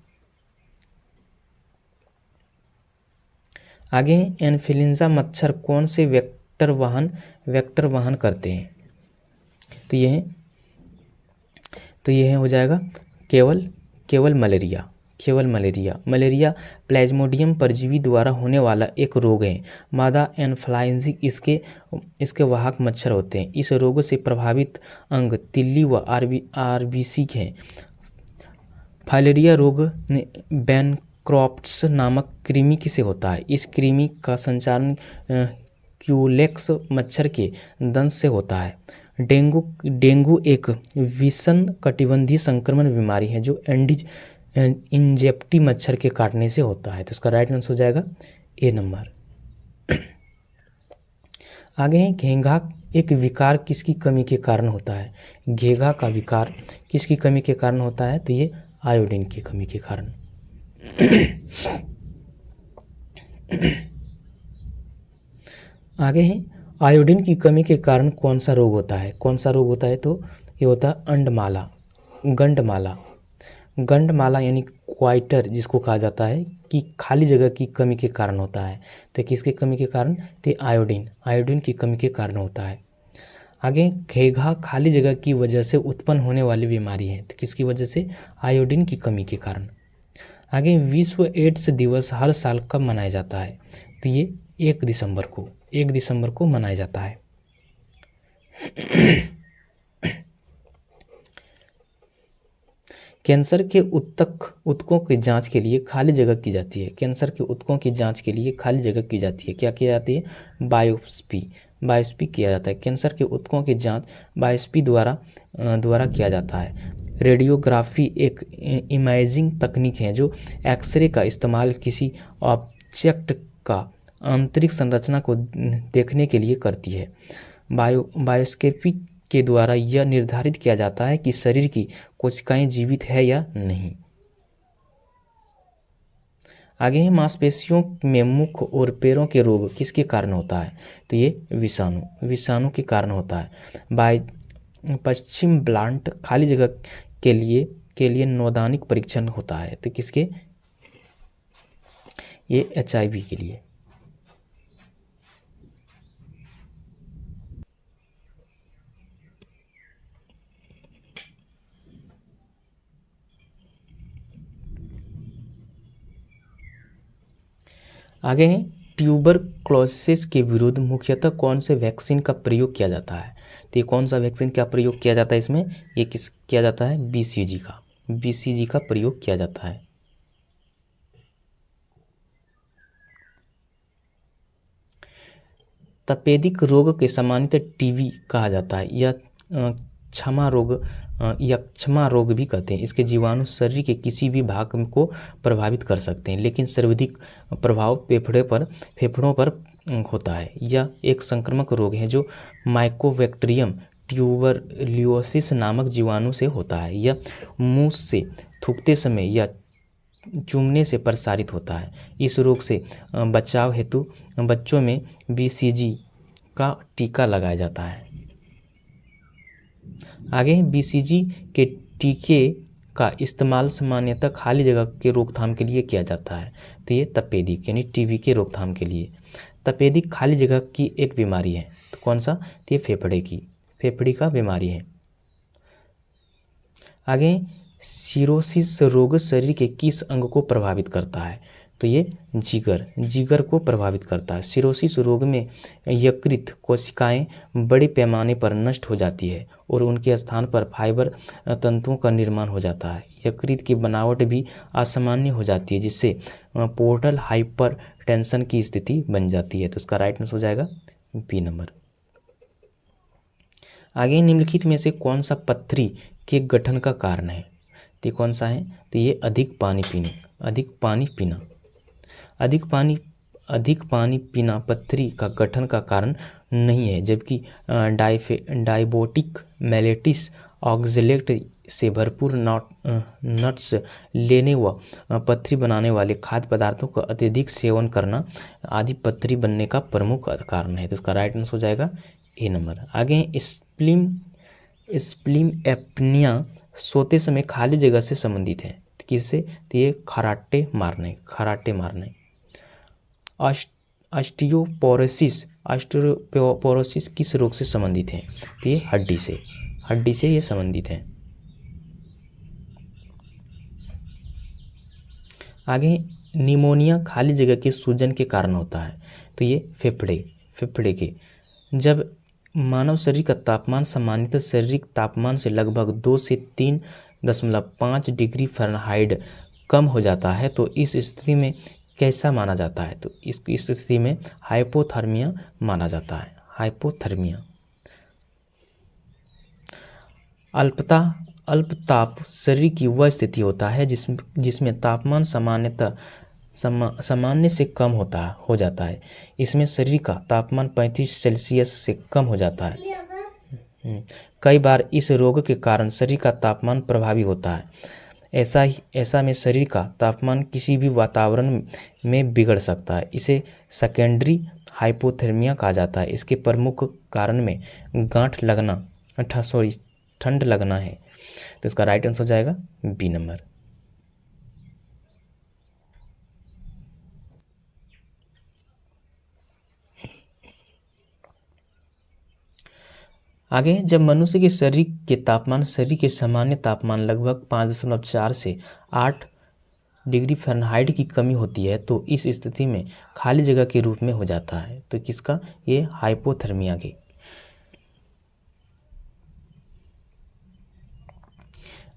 S1: आगे इन्फ्लुएंजा मच्छर कौन से वेक्टर वहन करते हैं? तो यह हो जाएगा केवल मलेरिया। मलेरिया प्लाज्मोडियम परजीवी द्वारा होने वाला एक रोग है। मादा एन्फ्लुएंजा इसके वाहक मच्छर होते हैं। इस रोग से प्रभावित अंग तिल्ली व RBC है। फाइलेरिया रोग बैनक्रॉफ्ट्स नामक कृमि से होता है। इस कृमि का संचारण क्यूलेक्स मच्छर के दंश से होता है। डेंगू एक विषुवकटिबंधीय संक्रमण बीमारी है जो एंडीज इंजेप्टी मच्छर के काटने से होता है। तो इसका राइट आंसर हो जाएगा ए नंबर। आगे है घेंघा एक विकार किसकी कमी के कारण होता है? घेंघा का विकार किसकी कमी के कारण होता है? तो ये आयोडीन की कमी के कारण। आगे है आयोडीन की कमी के कारण कौन सा रोग होता है? तो ये होता है गंडमाला यानी क्वाइटर जिसको कहा जाता है कि खाली जगह की कमी के कारण होता है। तो किसकी कमी के कारण? तो आयोडीन की कमी के कारण होता है। आगे घेंघा खाली जगह की वजह से उत्पन्न होने वाली बीमारी है। तो किसकी वजह से? आयोडीन की कमी के कारण। आगे विश्व एड्स दिवस हर साल कब मनाया जाता है? तो ये 1 दिसंबर को मनाया जाता है। कैंसर के ऊतकों की जांच के लिए खाली जगह की जाती है। कैंसर के ऊतकों की जांच के लिए खाली जगह की जाती है। क्या की जाती है? बायोप्सी किया जाता है। कैंसर के ऊतकों की जांच बायोप्सी द्वारा किया जाता है। रेडियोग्राफी एक इमेजिंग तकनीक है जो एक्सरे का इस्तेमाल किसी ऑब्जेक्ट का आंतरिक संरचना को देखने के लिए करती है। बायोप्सी के द्वारा यह निर्धारित किया जाता है कि शरीर की कोशिकाएं जीवित है या नहीं। आगे है मांसपेशियों में मुख और पैरों के रोग किसके कारण होता है? तो ये विषाणु के कारण होता है। पश्चिम ब्लांट खाली जगह के लिए नैदानिक परीक्षण होता है। तो किसके? ये HIV के लिए। आगे है ट्यूबरक्लोसिस के विरुद्ध मुख्यतः कौन से वैक्सीन का प्रयोग किया जाता है? तो ये कौन सा वैक्सीन का प्रयोग किया जाता है इसमें? ये किया जाता है? BCG का प्रयोग किया जाता है। तपेदिक रोग के सामान्यतः टीबी कहा जाता है। यह क्षमा रोग भी कहते हैं। इसके जीवाणु शरीर के किसी भी भाग को प्रभावित कर सकते हैं, लेकिन सर्वाधिक प्रभाव फेफड़ों पर होता है। यह एक संक्रामक रोग है जो माइकोबैक्टीरियम ट्यूबरक्लोसिस नामक जीवाणु से होता है। यह मुंह से थूकते समय या चूमने से प्रसारित होता है। इस रोग से बचाव हेतु बच्चों में BCG का टीका लगाया जाता है। आगे BCG के टीके का इस्तेमाल सामान्यतः खाली जगह के रोकथाम के लिए किया जाता है। तो ये तपेदिक यानी TB के रोकथाम के लिए। तपेदिक खाली जगह की एक बीमारी है। तो कौन सा? तो ये फेफड़े का बीमारी है। आगे सिरोसिस रोग शरीर के किस अंग को प्रभावित करता है? तो ये जिगर को प्रभावित करता है। सिरोसिस रोग में यकृत कोशिकाएं बड़े पैमाने पर नष्ट हो जाती है और उनके स्थान पर फाइबर तंतुओं का निर्माण हो जाता है। यकृत की बनावट भी असामान्य हो जाती है, जिससे पोर्टल हाइपरटेंशन की स्थिति बन जाती है। तो इसका राइट आंसर हो जाएगा B नंबर। आगे निम्नलिखित में से कौन सा पथरी के गठन का कारण है? तो कौन सा है? तो ये अधिक पानी पीना पथरी का गठन का कारण नहीं है, जबकि डायबोटिक मेलेटिस ऑक्जेलेट से भरपूर नट्स लेने व पथरी बनाने वाले खाद्य पदार्थों का अत्यधिक सेवन करना आदि पथरी बनने का प्रमुख कारण है। तो इसका राइट आंसर हो जाएगा A नंबर। आगे स्प्लीम एपनिया सोते समय खाली जगह से संबंधित है। किससे? तो ये खराटे मारने। ऑस्टियोपोरोसिस किस रोग से संबंधित है? तो ये हड्डी से ये संबंधित है। आगे निमोनिया खाली जगह के सूजन के कारण होता है। तो ये फेफड़े के। जब मानव शरीर का तापमान सामान्यतः शारीरिक तापमान से लगभग 2 से 3.5 डिग्री फ़ारेनहाइट कम हो जाता है तो इस स्थिति में कैसा माना जाता है? तो इस स्थिति में हाइपोथर्मिया माना जाता है। हाइपोथर्मिया। अल्पताप शरीर की वह स्थिति होता है जिसमें तापमान सामान्य से कम हो जाता है। इसमें शरीर का तापमान 35 सेल्सियस से कम हो जाता है। कई बार इस रोग के कारण शरीर का तापमान प्रभावी होता है। ऐसा में शरीर का तापमान किसी भी वातावरण में बिगड़ सकता है। इसे सेकेंडरी हाइपोथर्मिया कहा जाता है। इसके प्रमुख कारण में ठंड लगना है। तो इसका राइट आंसर हो जाएगा B नंबर। आगे जब मनुष्य के शरीर के तापमान शरीर के सामान्य तापमान लगभग 5.4 से 8 डिग्री फ़ारेनहाइट की कमी होती है तो इस स्थिति में खाली जगह के रूप में हो जाता है। तो किसका? ये हाइपोथर्मिया के।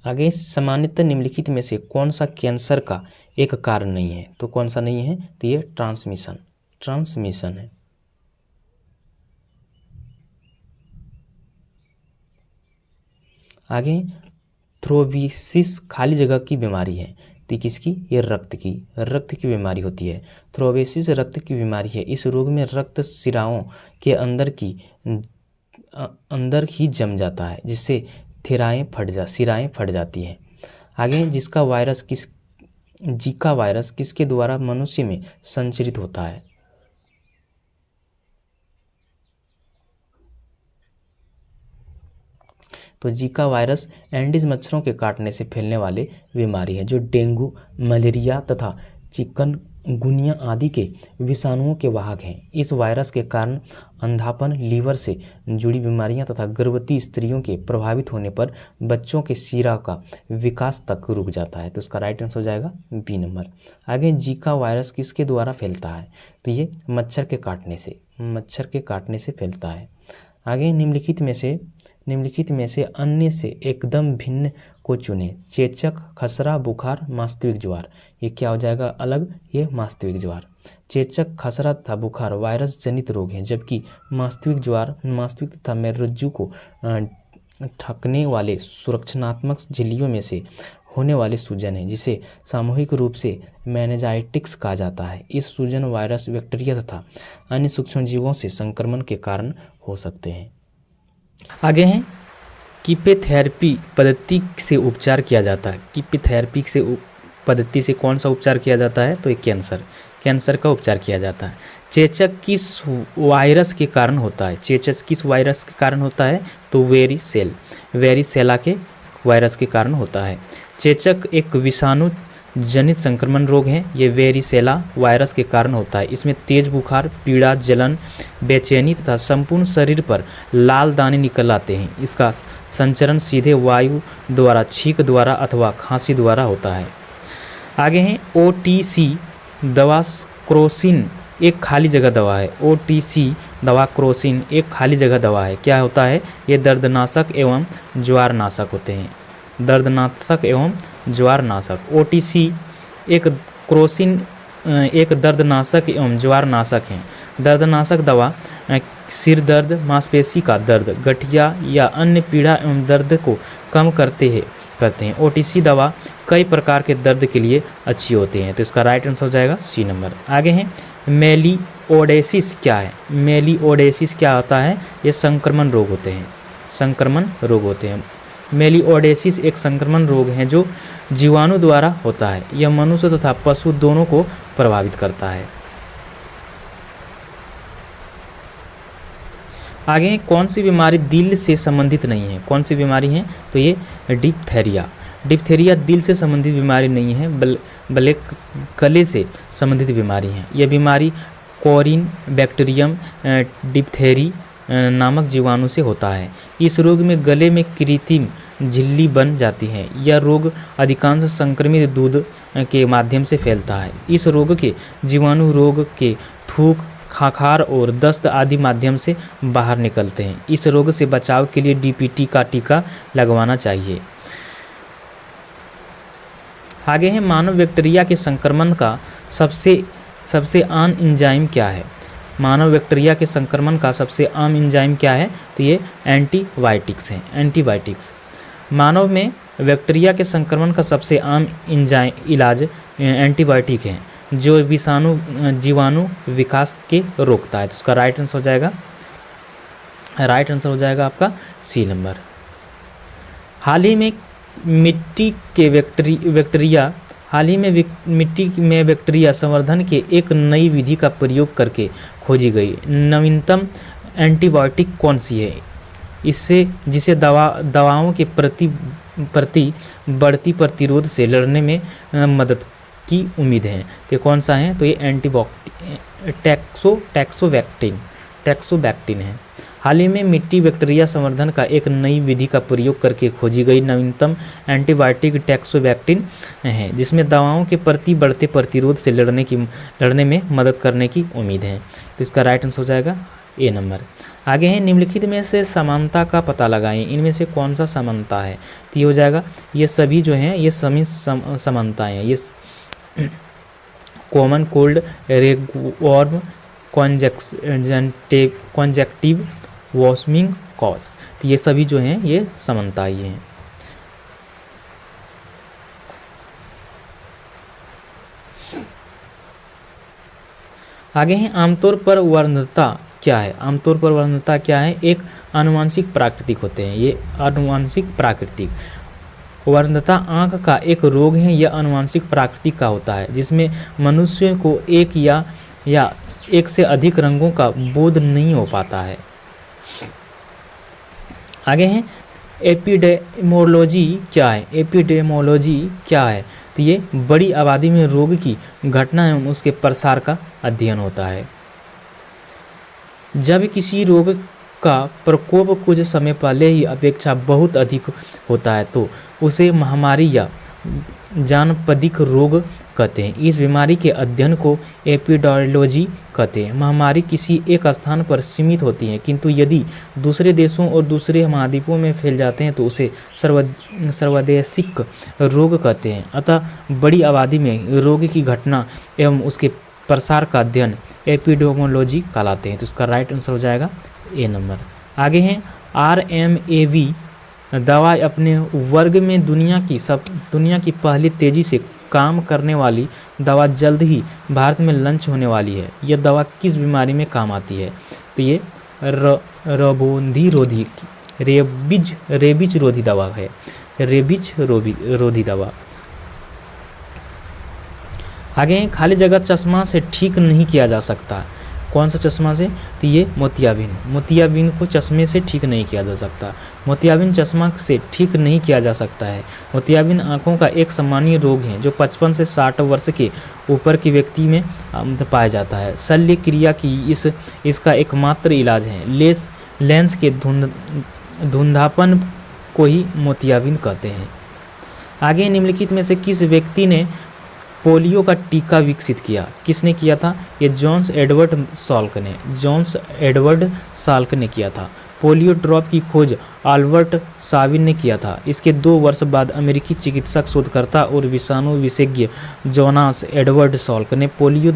S1: आगे सामान्यतः निम्नलिखित में से कौन सा कैंसर का एक कारण नहीं है, तो कौन सा नहीं है, तो ये ट्रांसमिशन है। आगे थ्रोम्बोसिस खाली जगह की बीमारी है, तो किसकी, ये रक्त की बीमारी होती है। थ्रोम्बोसिस रक्त की बीमारी है। इस रोग में रक्त शिराओं के अंदर ही जम जाता है, जिससे शिराएं फट जाती हैं। आगे जीका वायरस किसके द्वारा मनुष्य में संचरित होता है, तो जीका वायरस एंडीज मच्छरों के काटने से फैलने वाली बीमारी है, जो डेंगू, मलेरिया तथा चिकनगुनिया आदि के विषाणुओं के वाहक हैं। इस वायरस के कारण अंधापन, लीवर से जुड़ी बीमारियां तथा गर्भवती स्त्रियों के प्रभावित होने पर बच्चों के शिरा का विकास तक रुक जाता है, तो इसका राइट आंसर हो जाएगा बी नंबर। आगे जीका वायरस किसके द्वारा फैलता है, तो ये मच्छर के काटने से फैलता है। आगे निम्नलिखित में से अन्य से एकदम भिन्न को चुनें। चेचक, खसरा, बुखार, वास्तविक ज्वार। ये क्या हो जाएगा अलग, ये वास्तविक ज्वार। चेचक, खसरा तथा बुखार वायरस जनित रोग हैं, जबकि वास्तविक तथा मेरुरज्जु को ढकने वाले सुरक्षात्मक झिल्लियों में से होने वाले सूजन है, जिसे सामूहिक रूप से मेनिंजाइटिस कहा जाता है। इस सूजन वायरस, बैक्टीरिया तथा अन्य सूक्ष्मजीवों से संक्रमण के कारण हो सकते हैं। आगे हैं कीमोथेरेपी पद्धति से उपचार किया जाता है। कीमोथेरेपी से पद्धति से कौन सा उपचार किया जाता है, तो ये कैंसर का उपचार किया जाता है। चेचक किस वायरस के कारण होता है, तो वेरिसेला के वायरस के कारण होता है। चेचक एक विषाणु जनित संक्रमण रोग है, ये वेरिसेला वायरस के कारण होता है। इसमें तेज बुखार, पीड़ा, जलन, बेचैनी तथा संपूर्ण शरीर पर लाल दाने निकल आते हैं। इसका संचरण सीधे वायु द्वारा, छींक द्वारा अथवा खांसी द्वारा होता है। आगे हैं OTC दवा क्रोसिन एक खाली जगह दवा है। OTC दवा क्रोसिन एक खाली जगह दवा है। क्या होता है, ये दर्दनाशक एवं ज्वारनाशक होते हैं। OTC क्रोसिन एक दर्दनाशक एवं ज्वारनाशक है। दर्दनाशक दवा सिर दर्द, मांसपेशी का दर्द, गठिया या अन्य पीड़ा एवं दर्द को कम करते हैं। OTC दवा कई प्रकार के दर्द के लिए अच्छी होती हैं, तो इसका राइट आंसर हो जाएगा सी नंबर। आगे हैं मेलिओडेसिस क्या है। मेलिओडेसिस क्या होता है, ये संक्रमण रोग होते हैं। मेलिओडेसिस एक संक्रमण रोग है जो जीवाणु द्वारा होता है। यह मनुष्य तथा पशु दोनों को प्रभावित करता है। आगे कौन सी बीमारी दिल से संबंधित नहीं है, कौन सी बीमारी है, तो ये डिप्थेरिया दिल से संबंधित बीमारी नहीं है, बल्कि गले से संबंधित बीमारी है। यह बीमारी कोरिन बैक्टीरियम डिप्थेरी नामक जीवाणु से होता है। इस रोग में गले में कृत्रिम झिल्ली बन जाती है। यह रोग अधिकांश संक्रमित दूध के माध्यम से फैलता है। इस रोग के जीवाणु रोग के थूक, खांखार और दस्त आदि माध्यम से बाहर निकलते हैं। इस रोग से बचाव के लिए DPT का टीका लगवाना चाहिए। आगे है मानव बैक्टीरिया के संक्रमण का सबसे आम एंजाइम क्या है। मानव बैक्टीरिया के संक्रमण का सबसे आम एंजाइम क्या है, तो ये एंटीबायोटिक्स हैं। एंटीबायोटिक्स मानव में बैक्टीरिया के संक्रमण का सबसे आम इलाज एंटीबायोटिक है, जो जीवाणु विकास के रोकता है। तो उसका राइट आंसर हो जाएगा आपका सी नंबर। हाल ही में मिट्टी में बैक्टीरिया संवर्धन के एक नई विधि का प्रयोग करके खोजी गई नवीनतम एंटीबायोटिक कौन सी है, जिसे दवाओं के प्रति बढ़ती प्रतिरोध से लड़ने में मदद की उम्मीद है। तो कौन सा है, तो ये टैक्सोबैक्टीन है। हाल ही में मिट्टी बैक्टीरिया संवर्धन का एक नई विधि का प्रयोग करके खोजी गई नवीनतम एंटीबायोटिक टैक्सोबैक्टीन है, जिसमें दवाओं के प्रति बढ़ते प्रतिरोध से लड़ने में मदद करने की उम्मीद है। तो इसका राइट आंसर हो जाएगा ए नंबर। आगे है निम्नलिखित में से समानता का पता लगाएं, इनमें से कौन सा समानता है, तो ये हो जाएगा ये सभी जो हैं ये सभी समानताएं हैं। ये कॉमन कोल्ड, रेगवॉर्म, कॉन्जेक्टिव, वॉस्मिंग कॉज, तो ये सभी जो हैं ये समानताएं हैं। आगे हैं आमतौर पर वर्णनता क्या है। आमतौर पर वर्णनता क्या है, एक आनुवांशिक प्राकृतिक होते हैं, ये आनुवांशिक प्राकृतिक। वर्णनता आँख का एक रोग है, यह आनुवांशिक प्राकृतिक का होता है जिसमें मनुष्य को एक या एक से अधिक रंगों का बोध नहीं हो पाता है। आगे हैं एपिडेमोलॉजी क्या है। एपिडेमोलॉजी क्या है, तो ये बड़ी आबादी में रोग की घटना एवं उसके प्रसार का अध्ययन होता है। जब किसी रोग का प्रकोप कुछ समय पहले ही अपेक्षा बहुत अधिक होता है तो उसे महामारी या जानपदिक रोग कहते हैं। इस बीमारी के अध्ययन को एपिडेमोलॉजी कहते हैं। महामारी किसी एक स्थान पर सीमित होती है, किंतु यदि दूसरे देशों और दूसरे महाद्वीपों में फैल जाते हैं तो उसे सर्वदेशिक रोग कहते हैं। अतः बड़ी आबादी में रोग की घटना एवं उसके प्रसार का अध्ययन एपिडेमोलॉजी कहलाते हैं। तो इसका राइट आंसर हो जाएगा ए नंबर। आगे हैं RMAV दवा अपने वर्ग में दुनिया की पहली तेजी से काम करने वाली दवा जल्द ही भारत में लॉन्च होने वाली है। यह दवा किस बीमारी में काम आती है, तो ये रबोंधी रोधी रेबीज रोधी दवा है। रेबीज रोधी दवा। आगे खाली जगह चश्मा से ठीक नहीं किया जा सकता। कौन सा चश्मा से, तो ये मोतियाबिंद को चश्मे से ठीक नहीं किया जा सकता। मोतियाबिंद चश्मा से ठीक नहीं किया जा सकता है। मोतियाबिंद आँखों का एक सामान्य रोग है जो 55 से 60 वर्ष के ऊपर के व्यक्ति में पाया जाता है। शल्य क्रिया की इसका एकमात्र इलाज है। लेंस के धुंधापन को ही मोतियाबिंद कहते हैं। आगे निम्नलिखित में से किस व्यक्ति ने पोलियो का टीका विकसित किया। किसने किया था, ये जॉन्स एडवर्ड साल्क ने किया था। पोलियो ड्रॉप की खोज अल्बर्ट साबिन ने किया था। इसके 2 वर्ष बाद अमेरिकी चिकित्सक, शोधकर्ता और विषाणु विशेषज्ञ जोनास एडवर्ड साल्क ने पोलियो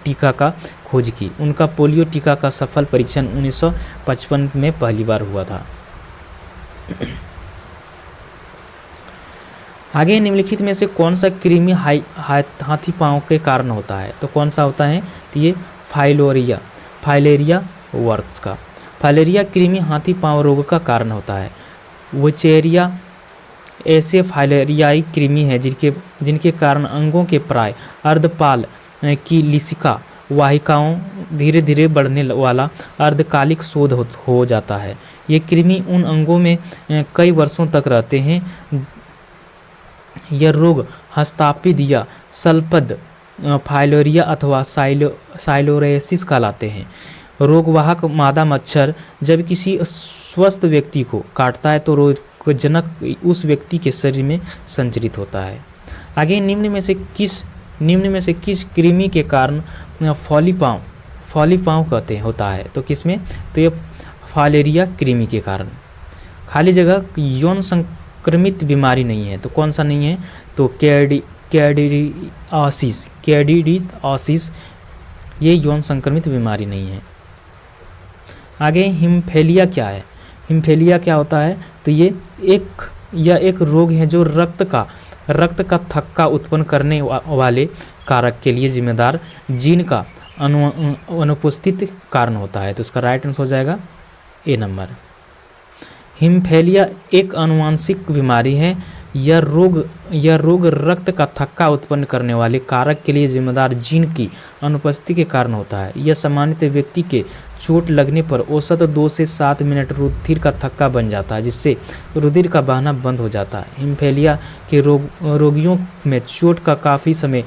S1: टीका का खोज की। उनका पोलियो टीका का सफल परीक्षण 1955 में पहली बार हुआ था। आगे निम्नलिखित में से कौन सा कृमि हाथी पाँव के कारण होता है, तो कौन सा होता है, तो ये फाइलेरिया वर्क्स का। फाइलेरिया कृमि हाथी पाँव रोग का कारण होता है। वुचेरिया ऐसे फाइलेरियाई कृमि है जिनके कारण अंगों के प्राय अर्धपाल की लिसिका वाहिकाओं धीरे धीरे बढ़ने वाला अर्धकालिक शोध हो जाता है। ये कृमि उन अंगों में कई वर्षों तक रहते हैं। यह रोग हस्तापित या सल्पद फाइलेरिया अथवा साइलोरेसिस कहलाते हैं। रोगवाहक मादा मच्छर जब किसी स्वस्थ व्यक्ति को काटता है तो रोगजनक उस व्यक्ति के शरीर में संचरित होता है। आगे निम्न में से किस कृमि के कारण फॉली पाँव कहते होता है, तो किसमें, तो ये फाइलेरिया कृमि के कारण। खाली जगह यौन संक्रमित बीमारी नहीं है, तो कौन सा नहीं है, तो कैडिडियासिस ये यौन संक्रमित बीमारी नहीं है। आगे हिमफेलिया क्या है। हिमफेलिया क्या होता है, तो ये एक रोग है जो रक्त का थक्का उत्पन्न करने वाले कारक के लिए जिम्मेदार जीन का अनुपस्थित कारण होता है। तो इसका राइट आंसर हो जाएगा ए नंबर। हिमफेलिया एक आनुवंशिक बीमारी है। यह रोग रक्त का थक्का उत्पन्न करने वाले कारक के लिए जिम्मेदार जीन की अनुपस्थिति के कारण होता है। यह सामान्यतः व्यक्ति के चोट लगने पर औसत 2 से 7 मिनट रुधिर का थक्का बन जाता है, जिससे रुधिर का बहना बंद हो जाता है। हिमफेलिया के रोगियों में चोट का काफ़ी समय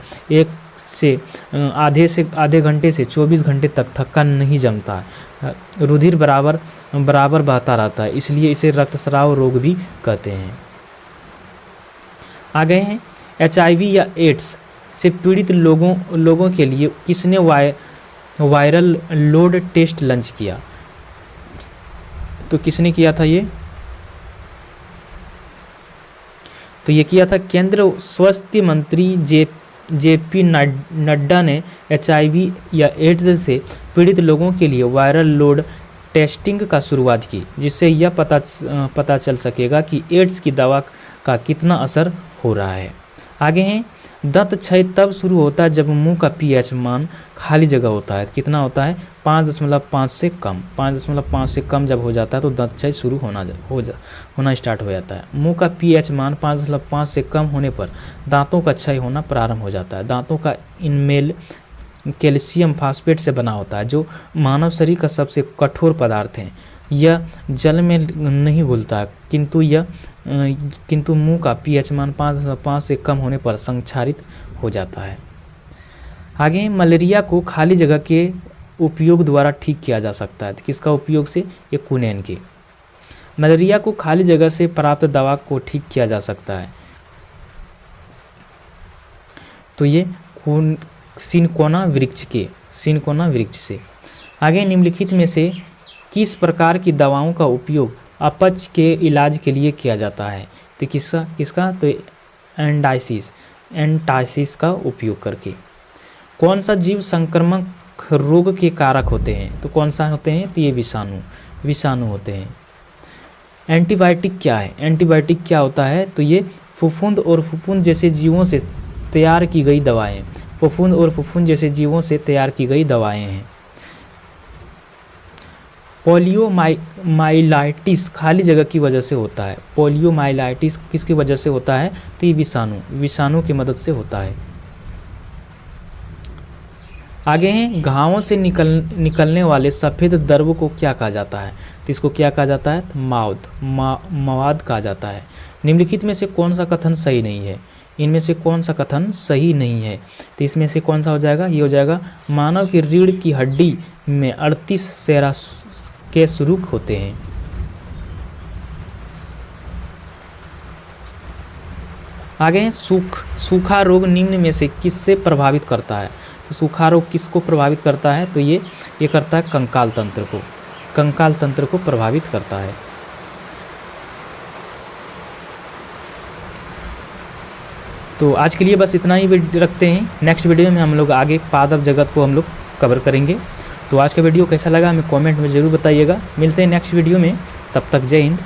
S1: आधे घंटे से 24 घंटे तक थक्का नहीं जमता है। रुधिर बराबर बहता रहता है, इसलिए इसे रक्तस्राव रोग भी कहते हैं। आगे हैं HIV या एड्स से पीड़ित लोगों के लिए किसने वायरल लोड टेस्ट लॉन्च किया। तो किसने किया था ये? तो ये किया था केंद्र स्वास्थ्य मंत्री जेपी नड्डा ने HIV या एड्स से पीड़ित लोगों के लिए वायरल लोड टेस्टिंग का शुरुआत की, जिससे यह पता चल सकेगा कि एड्स की दवा का कितना असर हो रहा है। आगे हैं, दंत क्षय तब शुरू होता है जब मुंह का pH मान खाली जगह होता है। कितना होता है? 5.5 से कम। 5.5 से कम जब हो जाता है तो दंत क्षय शुरू होना स्टार्ट हो जाता है। मुंह का pH मान 5.5 से कम होने पर दांतों का क्षय होना प्रारंभ हो जाता है। दांतों का इनमेल कैल्शियम फास्फेट से बना होता है, जो मानव शरीर का सबसे कठोर पदार्थ है। यह जल में नहीं घुलता है, किंतु मुंह का pH मान 5.5 से कम होने पर संक्षारित हो जाता है। आगे, मलेरिया को खाली जगह के उपयोग द्वारा ठीक किया जा सकता है। किसका उपयोग से? ये क्विनैन के। मलेरिया को खाली जगह से प्राप्त दवा को ठीक किया जा सकता है। तो ये सिनकोना वृक्ष से। आगे, निम्नलिखित में से किस प्रकार की दवाओं का उपयोग अपच के इलाज के लिए किया जाता है? तो किसका? तो एंटाइसिस का उपयोग करके। कौन सा जीव संक्रामक रोग के कारक होते हैं? तो कौन सा होते हैं? तो ये विषाणु होते हैं। एंटीबायोटिक क्या है? एंटीबायोटिक क्या होता है? तो ये फफूंद और फफूंद जैसे जीवों से तैयार की गई दवाएं। फफूंद और फफूंद जैसे जीवों से तैयार की गई दवाएं हैं। पोलियोमाइलाइटिस खाली जगह की वजह से होता है। पोलियोमाइलाइटिस किसकी वजह से होता है? तो ये विषाणु की मदद से होता है। आगे हैं, घावों से निकलने वाले सफ़ेद द्रव को क्या कहा जाता है? तो इसको क्या कहा जाता है? तो मवाद कहा जाता है। निम्नलिखित में से कौन सा कथन सही नहीं है? इनमें से कौन सा कथन सही नहीं है? तो इसमें से कौन सा हो जाएगा? ये हो जाएगा, मानव की रीढ़ की हड्डी में 38 सेरा के सुरुक होते हैं। आगे हैं, सूखा रोग निम्न में से किससे प्रभावित करता है? तो सूखा रोग किसको प्रभावित करता है? तो ये करता है कंकाल तंत्र को प्रभावित करता है। तो आज के लिए बस इतना ही रखते हैं। नेक्स्ट वीडियो में हम लोग आगे पादप जगत को हम लोग कवर करेंगे। तो आज का वीडियो कैसा लगा हमें कमेंट में ज़रूर बताइएगा। मिलते हैं नेक्स्ट वीडियो में, तब तक जय हिंद।